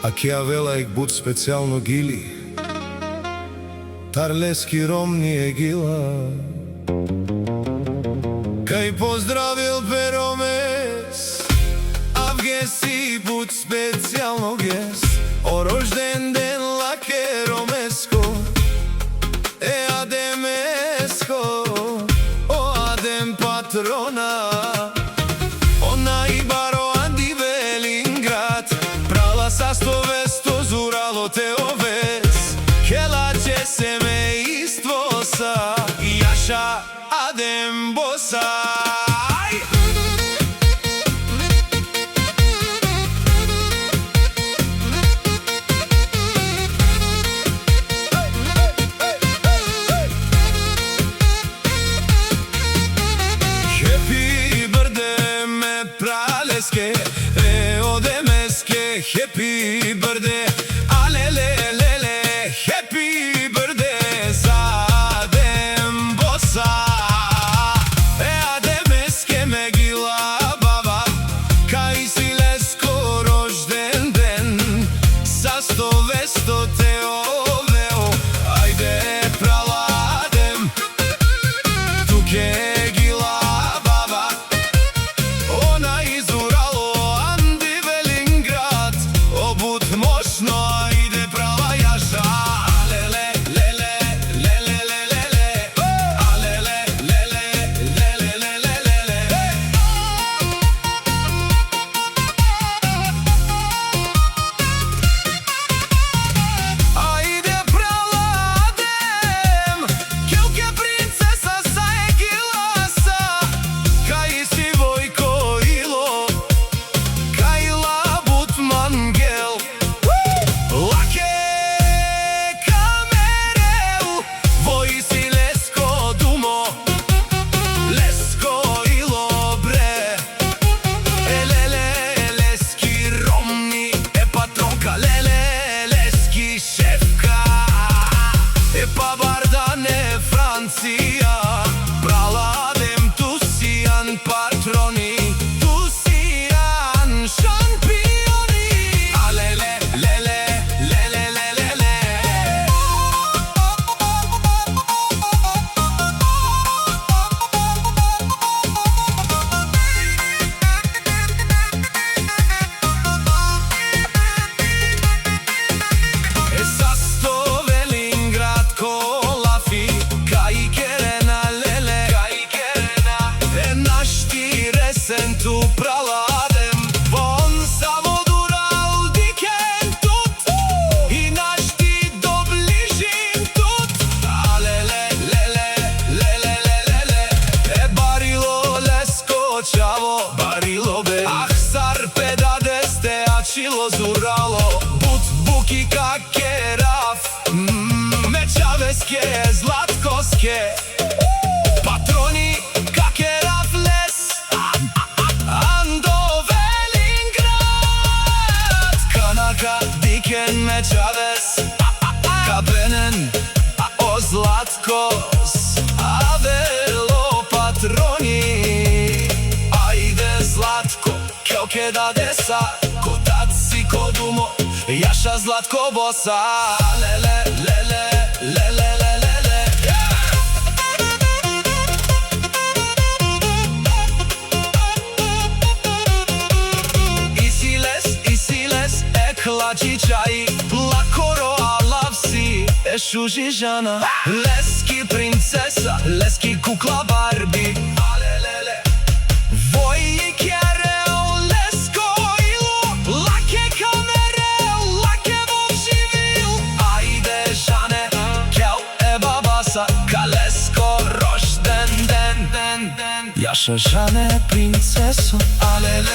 a kja vela ik bud specijalno gili, tarleski rom nije gila. Kaj pozdravil Peromes, a v gesi bud specijalno ges, o rožden den lake romesko, ademesko, o adem patrona, ona i baro andi Velingrad, prala sasto vesto zuralo te oves, helače semejstvo sa, jaša adem bosa. Happy birthday, alelelele, happy birthday, zadem bossa, adem eske megila baba, kaj si lesko rožden den, sa sto vesto te oveo, ajde praladem, tuke gila baba, ona izuralo praladem tusijan patroni, tusijan šampioni, alele, lele, lele, lele, lele. Sasto Velingrad kolafi, tu praladem, von samo dural diken tut, i naš ti dobližim tut, alele, lele, lele, lele, lele, barilo lesko čavo, barilo be, sar pedadeste, čilo zuralo, but buki kake raf, mečaveske, zlatkoske, patroni kake raf les, diken mečaves, kapenen, o zlatkos, a velo patroni, ajde zlatko, kjoke da desa, kotac si kodumo, jaša zlatko bosa, lele, lele, lele, lele, lele. Hlači čaj, lakoro alavsi, šuži žana, leski princesa, leski kukla Barbie, alelele, vojnik jereo, lesko ilo, lake kamere, lake vovživil, ajde žane, kjau babasa, ka lesko rožden den, den, den, jaša žane princeso, alelele.